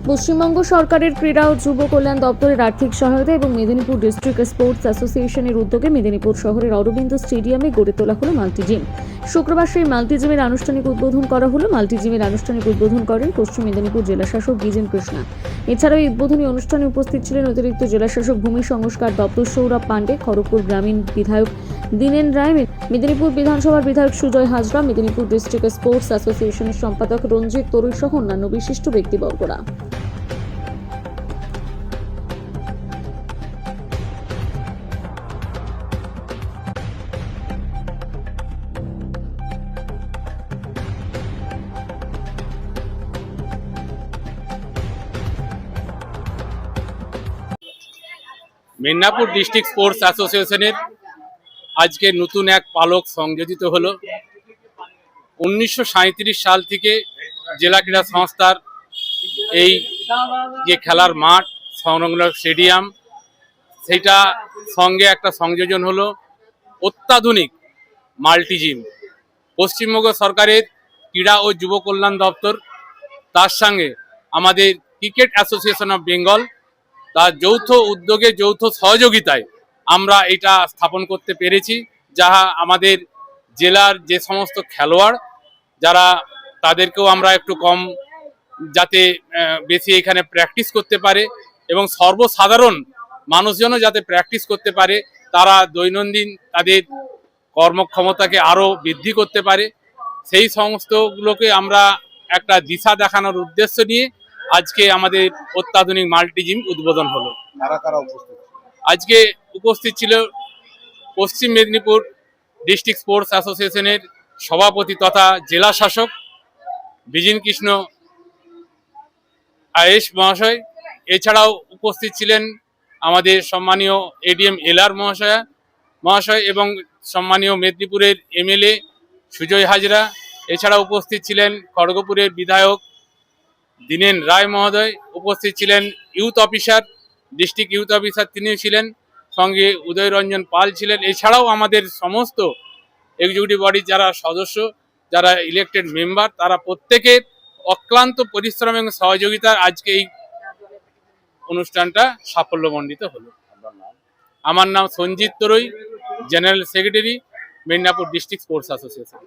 পশ্চিমবঙ্গ সরকারের ক্রীড়া ও যুব কল্যাণ দপ্তরের আর্থিক সহায়তা এবং মেদিনীপুর ডিস্ট্রিক্ট স্পোর্টস অ্যাসোসিয়েশনের উদ্যোগে মেদিনীপুর শহরের অরবিন্দ স্টেডিয়ামে গড়ে তোলা হলো মাল্টি জিম। শুক্রবার সেই মাল্টি জিমের আনুষ্ঠানিক উদ্বোধন করা হলো। মাল্টি জিমের আনুষ্ঠানিক উদ্বোধন করেন পশ্চিম মেদিনীপুর জেলাশাসক বিজেন কৃষ্ণা। এছাড়াও এই উদ্বোধনী অনুষ্ঠানে উপস্থিত ছিলেন অতিরিক্ত জেলাশাসক ভূমি সংস্কার দপ্তর সৌরভ পাণ্ডে, খড়গপুর গ্রামীণ বিধায়ক দীনেন রায়, মেদিনীপুর বিধানসভার বিধায়ক সুজয় হাজরা, মেদিনীপুর ডিস্ট্রিক্ট স্পোর্টস অ্যাসোসিয়েশনের সম্পাদক রঞ্জিত তরুই সহ অন্যান্য বিশিষ্ট ব্যক্তিবর্গরা। মেদিনীপুর ডিস্ট্রিক্ট স্পোর্টস অ্যাসোসিয়েশনের আজকে নতুন এক পালক সংযোজিত হলো। 1937 সাল থেকে জেলা ক্রীড়া সংস্থার এই যে খেলার মাঠ, সংলগ্ন স্টেডিয়াম, সেইটা সঙ্গে একটা সংযোজন হলো অত্যাধুনিক মাল্টি জিম। পশ্চিমবঙ্গ সরকারের ক্রীড়া ও যুব কল্যাণ দপ্তর, তার সঙ্গে আমাদের ক্রিকেট অ্যাসোসিয়েশন অফ বেঙ্গল, তার যৌথ উদ্যোগে, যৌথ সহযোগিতায় আমরা এটা স্থাপন করতে পেরেছি। যাহা আমাদের জেলার যে সমস্ত খেলোয়াড় যারা, তাদেরকেও আমরা একটু কম যাতে বেশি এখানে প্র্যাকটিস করতে পারে এবং সর্বসাধারণ মানুষজনও যাতে প্র্যাকটিস করতে পারে, তারা দৈনন্দিন তাদের কর্মক্ষমতাকে আরও বৃদ্ধি করতে পারে, সেই সমস্তগুলোকে আমরা একটা দিশা দেখানোর উদ্দেশ্য নিয়ে আজকে আমাদের অত্যাধুনিক মাল্টি জিম উদ্বোধন হলো। আজকে উপস্থিত ছিল পশ্চিম মেদিনীপুর ডিস্ট্রিক্ট স্পোর্টস অ্যাসোসিয়েশনের সভাপতি তথা জেলা শাসক বিজিন কৃষ্ণ আয়েশ মহাশয়। এছাড়াও উপস্থিত ছিলেন আমাদের সম্মানীয় এডিএম এলআর মহাশয় এবং সম্মানীয় মেদিনীপুরের এমএলএ সুজয় হাজরা। এছাড়া উপস্থিত ছিলেন খড়গপুরের বিধায়ক দীনেন রায় মহোদয়, উপস্থিত ছিলেন youth officer, district youth officer তিনিও ছিলেন, সঙ্গে উদয় রঞ্জন পাল ছিলেন। এছাড়াও আমাদের সমস্ত এক্সিকিউটিভ বডির যারা সদস্য, যারা ইলেক্টেড মেম্বার, তারা প্রত্যেকের অক্লান্ত পরিশ্রম এবং সহযোগিতায় আজকে এই অনুষ্ঠানটা সাফল্যমণ্ডিত হলো। আমার নাম Sanjit Torui, general secretary, Medinipur district sports association.